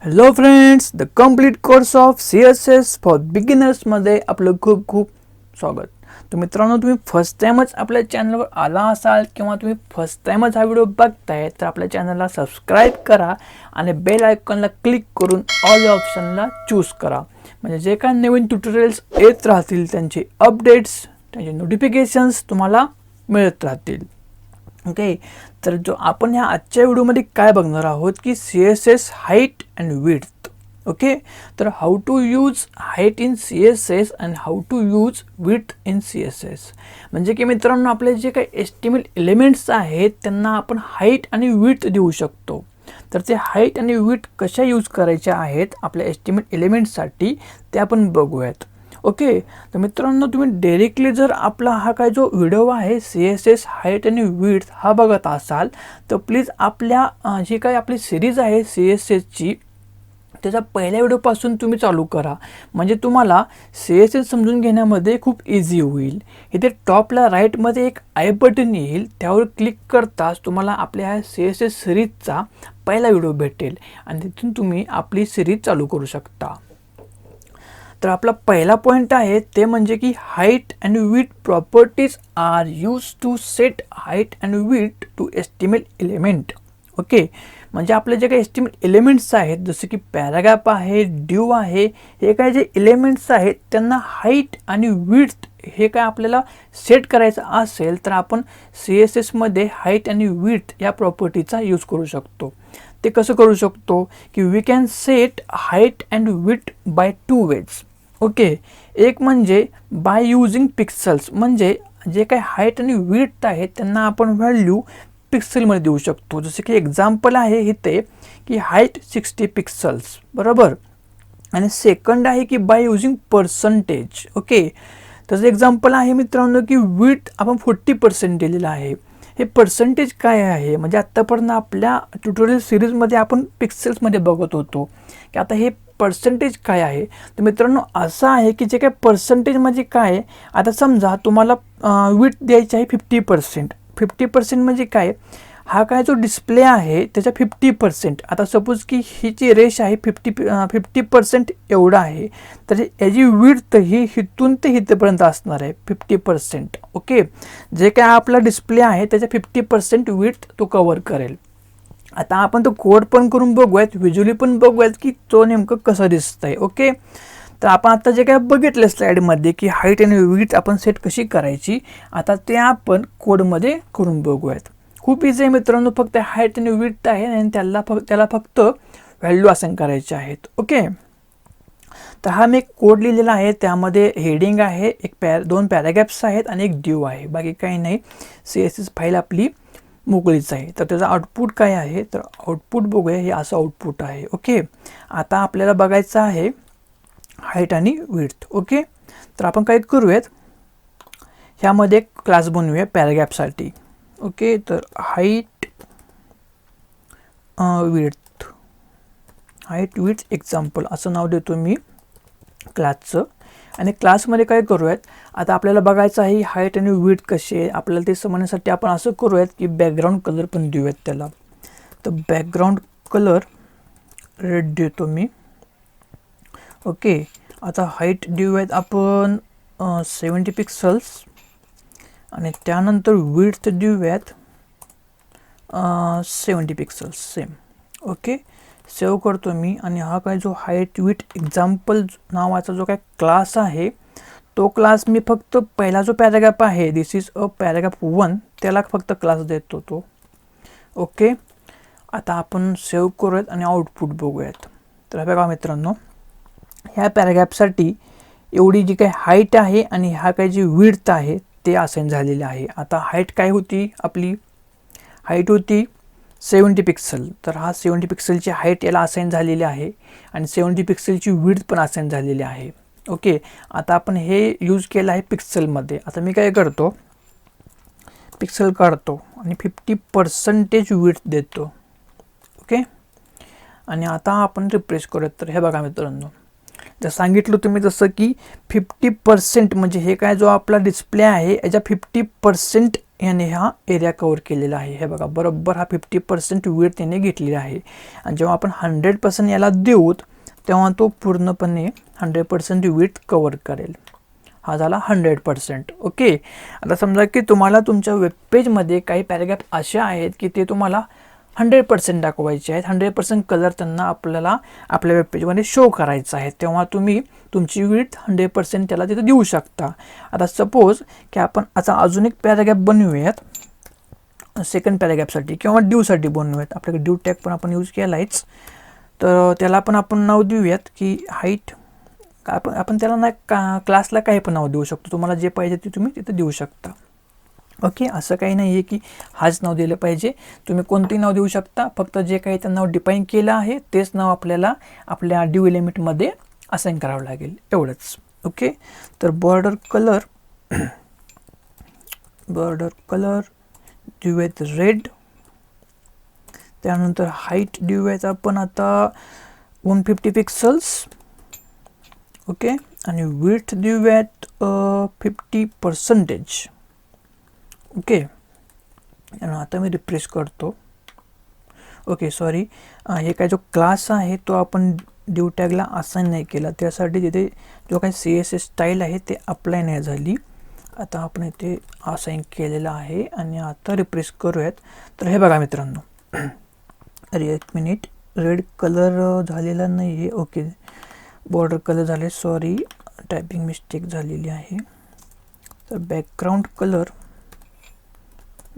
Hello friends, the complete course of CSS for बिगिनर्समध्ये आपलं खूप खूप स्वागत. तर मित्रांनो, तुम्ही फर्स्ट टाईमच आपल्या चॅनलवर आला असाल किंवा तुम्ही फर्स्ट टाईमच हा व्हिडिओ बघताय तर आपल्या चॅनलला सबस्क्राईब करा आणि बेल आयकॉनला क्लिक करून ऑल या ऑप्शनला चूज करा. म्हणजे जे काही नवीन ट्युटोरियल्स येत राहतील त्यांचे अपडेट्स, त्यांचे नोटिफिकेशन्स तुम्हाला मिळत राहतील. ओके, तर जो आपण ह्या आजच्या व्हिडिओमध्ये काय बघणार आहोत की CSS height and width. Okay, तर how to use height in CSS and how to use width in CSS. म्हणजे की मित्रांनो, आपले जे काही HTML एलिमेंट्स आहेत त्यांना आपण हाईट आणि विड्थ देऊ शकतो. तर ते हाईट आणि विड्थ कशा यूज करायच्या आहेत आपल्या HTML एलिमेंट्ससाठी ते आपण बघूयात. ओके, तर मित्रांनो, तुम्ही डायरेक्टली जर आपला हा काय जो व्हिडिओ आहे CSS हाईट आणि विड्थ हा बघत असाल तर प्लीज आपल्या जी काही आपली सिरीज आहे CSSची त्याच्या पहिल्या व्हिडिओपासून तुम्ही चालू करा. म्हणजे तुम्हाला CSS समजून घेण्यामध्ये खूप इझी होईल. इथे टॉपला राईटमध्ये एक आय बटन येईल, त्यावर क्लिक करताच तुम्हाला आपल्या ह्या CSS सिरीजचा पहिला व्हिडिओ भेटेल आणि तिथून तुम्ही आपली सिरीज चालू करू शकता. तर आपला पहिला पॉईंट आहे ते म्हणजे की height and width properties are use to set height and width to HTML element. Okay, म्हणजे आपले जे काही HTML एलिमेंट्स आहेत जसे की पॅराग्राफ आहे, ड्यू आहे, हे काय जे एलिमेंट्स आहेत त्यांना हाईट आणि विड्थ हे काय आपल्याला सेट करायचं असेल तर आपण CSSमध्ये हाईट आणि विड्थ या प्रॉपर्टीचा यूज करू शकतो. ते कसं करू शकतो की we can set height and width by two ways. Okay, एक म्हणजे बाय यूजिंग पिक्सल्स, म्हणजे जे काही हाईट आणि विड्थ आहे त्यांना आपण व्हॅल्यू पिक्सलमध्ये देऊ शकतो. जसे की एक्झाम्पल आहे इथे की हाईट 60 पिक्सल्स, बरोबर. आणि सेकंड आहे की बाय यूजिंग पर्सेंटेज. ओके, त्याचं एक्झाम्पल आहे मित्रांनो की विड्थ आपण 40% दिलेलं आहे. हे पर्सेंटेज काय आहे, म्हणजे आत्तापर्यंत आपल्या ट्युटोरियल सिरीजमध्ये आपण पिक्सेल्समध्ये बघत होतो की आता हे पर्सेंटेज काय आहे. तर मित्रांनो, असं आहे की जे काय पर्सेंटेज म्हणजे काय, आता समजा तुम्हाला विड्थ द्यायची आहे 50%. 50% म्हणजे काय, हा काय जो डिस्प्ले आहे त्याच्या 50%. आता सपोज की ही जी रेश आहे 50% एवढा आहे, तर याची विड्थ ही इथून ते इथपर्यंत असणार आहे 50%. ओके, जे काय आपला डिस्प्ले आहे त्याच्या 50% विड्थ तो कव्हर करेल. आता आपण तो कोड पण करून बघूयात, व्हिज्युअली पण बघूयात की तो नेमकं कसं दिसतंय. ओके, तर आपण आता जे काय बघितलं स्लाईडमध्ये की हाईट आणि विड्थ आपण सेट कशी करायची, आता ते आपण कोडमध्ये करून बघूयात. खूप इझी आहे मित्रांनो, फक्त हाईट आणि विड्थ आहे आणि त्याला फक्त व्हॅल्यू असाइन करायचे आहेत. ओके, तर हा मी एक कोड लिहिलेला आहे, त्यामध्ये हेडिंग आहे, दोन पॅराग्राफ्स आहेत आणि एक ड्यू आहे, बाकी काही नाही. CSS फाईल आपली मोकळीच आहे. तर त्याचं आउटपुट काय आहे, तर आउटपुट बघूया, हे असं आउटपुट आहे. ओके, आता आपल्याला बघायचं आहे हाईट आणि विड्थ. ओके, तर आपण काय करूयात, ह्यामध्ये एक क्लास बनवूया पॅराग्राफसाठी. ओके, तर हाईट विड्थ एक्झाम्पल असं नाव देतो मी क्लासचं. आणि क्लासमध्ये काय करूयात, आता आपल्याला बघायचं आहे हाईट आणि विड्थ कशी आहे, आपल्याला ते समजण्यासाठी आपण असं करूयात की बॅकग्राऊंड कलर पण देऊयात त्याला. तर बॅकग्राऊंड कलर रेड देतो मी. ओके, आता हाईट देऊयात आपण 70 पिक्सल्स आणि त्यानंतर विड्थ देऊयात 70 पिक्सल्स सेम. ओके, सेव्ह करतो मी. आणि हा काय जो हाईट विड्थ एक्झाम्पल नावाचा जो काय क्लास आहे तो क्लास मी फक्त पहिला जो पॅराग्राफ आहे, दिस इज अ पॅराग्राफ 1, त्याला फक्त क्लास देतो तो. ओके, आता आपण सेव्ह करूयात आणि आउटपुट बघूयात. तर बघा मित्रांनो, ह्या पॅराग्राफसाठी एवढी जी काही हाईट आहे आणि हा काय जी विड्थ आहे ते असाइन झालेले आहे. आता हाईट काय होती, आपली हाईट होती 70 पिक्सल, तर हा 70 पिक्सलची हाईट याला असाइन झालेली आहे आणि 70 पिक्सलची विड्थ पण असाइन झालेली आहे. ओके, आता आपण हे यूज केलं आहे पिक्सलमध्ये. आता मी काय करतो, पिक्सल काढतो आणि 50% विड्थ देतो. ओके, आणि आता आपण रिप्रेस करूयात. तर हे बघा मित्रांनो, जर सांगितलं तुम्ही जसं की 50% म्हणजे हे काय जो आपला डिस्प्ले आहे याच्या 50% याने हा एरिया कव्हर केलेला आहे. हे बघा बरोबर हा 50% विड्थ याने घेतलेला आहे. आणि जेव्हा आपण 100% याला देऊ तेव्हा तो पूर्णपणे 100% विड्थ कव्हर करेल. हा झाला 100%. ओके. आता समजा की तुम्हाला तुमच्या वेबपेजमध्ये काही पॅराग्राफ असे आहेत की ते तुम्हाला 100% दाखवायचे आहेत. 100% कलर त्यांना आपल्याला आपल्या वेबपेजमध्ये शो करायचा आहे. तेव्हा तुम्ही तुमची विड्थ 100% त्याला तिथे देऊ शकता. आता सपोज की आपण आता अजून एक पॅराग्राफ बनवूयात सेकंड पॅराग्राफसाठी किंवा ड्यूसाठी बनवूयात. आपल्याकडे ड्यू टॅग पण आपण यूज केलायच. तर त्याला पण आपण नाव देऊयात की हाईट. आपण त्याला ना क्लासला काही पण नाव देऊ शकतो. तुम्हाला जे पाहिजे ते तुम्ही तिथे देऊ शकता. ओके. असं काही नाही आहे की हाच नाव दिलं पाहिजे. तुम्ही कोणतेही नाव देऊ शकता. फक्त जे काही त्या नाव डिफाईन केलं आहे तेच नाव आपल्याला आपल्या ड्यू एलिमेंटमध्ये असाइन करावं लागेल, एवढंच. ओके. तर बॉर्डर कलर देऊयात रेड. त्यानंतर हाईट देऊयात आपण आता 150 पिक्सल्स. ओके. आणि विड्थ देऊयात 50%. ओके. आणि आता मी रिफ्रेश करतो. ओके सॉरी, हे काय जो क्लास आहे तो आपण ड्यू टॅगला असाइन नाही केला, त्यासाठी तिथे जो काही CSS स्टाईल आहे ते अप्लाय नाही झाली. आता आपण इथे असाइन केलेला आहे आणि आता रिफ्रेश करूयात. तर हे बघा मित्रांनो, अरे एक मिनिट, रेड कलर झालेला नाही आहे. ओके, बॉर्डर कलर झाले, सॉरी टायपिंग मिस्टेक झालेली आहे. तर बॅकग्राऊंड कलर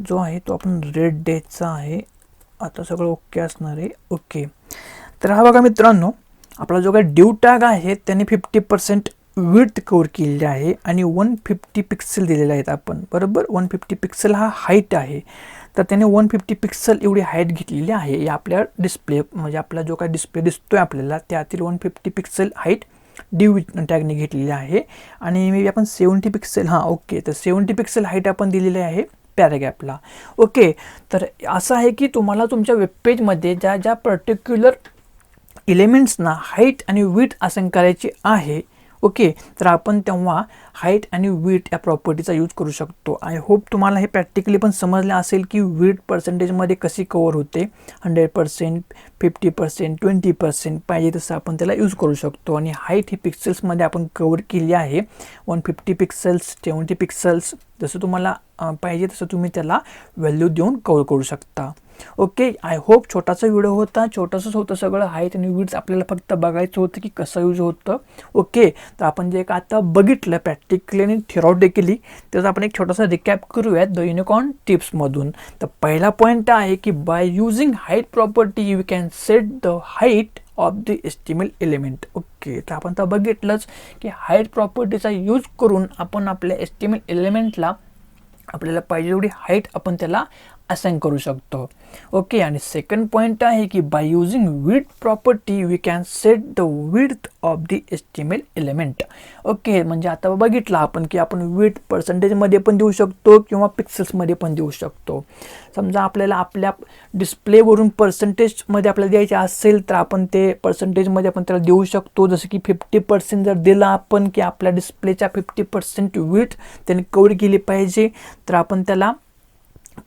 जो आहे तो आपण रेड द्यायचा आहे. आता सगळं ओके असणार आहे. ओके. तर हा बघा मित्रांनो, आपला जो काही ड्यू टॅग आहे त्याने 50% विड्थ कव्हर केलेली आहे आणि 150 पिक्सल दिलेले आहेत आपण, बरोबर. 150 पिक्सल हा हाईट आहे. तर त्याने 150 पिक्सल एवढी हाईट घेतलेली आहे. या आपल्या डिस्प्ले म्हणजे आपला जो काही डिस्प्ले दिसतोय आपल्याला त्यातील 150 पिक्सल हाईट ड्यू टॅगने घेतलेली आहे. आणि मे बी आपण 70 पिक्सल, हां ओके, तर 70 पिक्सल हाईट आपण दिलेली आहे पॅराग्राफला. ओके. तर असं आहे की तुम्हाला तुमच्या वेबपेजमध्ये ज्या ज्या पर्टिक्युलर एलिमेंट्सना हाईट आणि विड्थ असाइन करायची आहे, ओके, तर आपण तेव्हा हाईट आणि विड्थ या प्रॉपर्टीचा यूज करू शकतो. आय होप तुम्हाला हे प्रॅक्टिकली पण समजले असेल की विड्थ पर्सेंटेजमध्ये कशी कव्हर होते. 100%, 50%, 20% पाहिजे तसं आपण त्याला यूज करू शकतो. आणि हाईट ही पिक्सल्समध्ये आपण कव्हर केली आहे. 150 पिक्सल्स, 70 पिक्सल्स, जसं तुम्हाला पाहिजे तसं तुम्ही त्याला व्हॅल्यू देऊन कव्हर करू शकता. ओके. आय होप छोटासा व्हिडिओ होता, छोटंसंच होतं सगळं. हाईट आणि विड्थ आपल्याला फक्त बघायचं होतं की कसं यूज होतं. ओके. तर आपण जे का आता बघितलं प्रॅक्टिकली आणि थिअरॉटिकली, त्याचा आपण एक छोटासा रिकॅप करूयात द युनिकॉर्न टिप्समधून. तर पहिला पॉईंट आहे की by using height property you can set the height of the HTML element. Okay. तर आपण तर बघितलंच की हाईट प्रॉपर्टीचा यूज करून आपण आपल्या HTML एलिमेंटला आपल्याला पाहिजे एवढी हाईट आपण त्याला असाइन करू शकतो. ओके. आणि सेकंड पॉईंट आहे की by using width property we can set the width of the HTML element. Okay. म्हणजे आता बघितलं आपण की आपण विड्थ पर्सेंटेजमध्ये पण देऊ शकतो किंवा पिक्सल्समध्ये पण देऊ शकतो. समजा आपल्याला आपल्या डिस्प्लेवरून पर्सेंटेजमध्ये आपल्याला द्यायचे असेल तर आपण ते पर्सेंटेजमध्ये आपण त्याला देऊ शकतो. जसं की 50% जर दिला आपण की आपल्या डिस्प्लेच्या 50% विड्थ त्याने कव्हर केली पाहिजे, तर आपण त्याला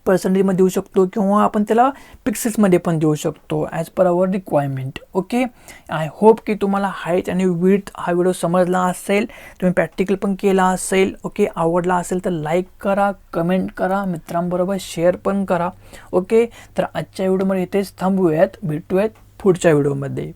पर्सेंटेजमध्ये देऊ शकतो किंवा आपण त्याला पिक्सेल्समध्ये पण देऊ शकतो as per our requirement. Okay. I hope की तुम्हाला हाईट आणि विड्थ हा व्हिडिओ समजला असेल, तुम्ही प्रॅक्टिकल पण केला असेल. ओके. आवडला असेल तर लाईक करा, कमेंट करा, मित्रांबरोबर शेअर पण करा. ओके. तर आजच्या व्हिडिओमध्ये इथेच थांबूयात, भेटूयात पुढच्या व्हिडिओमध्ये.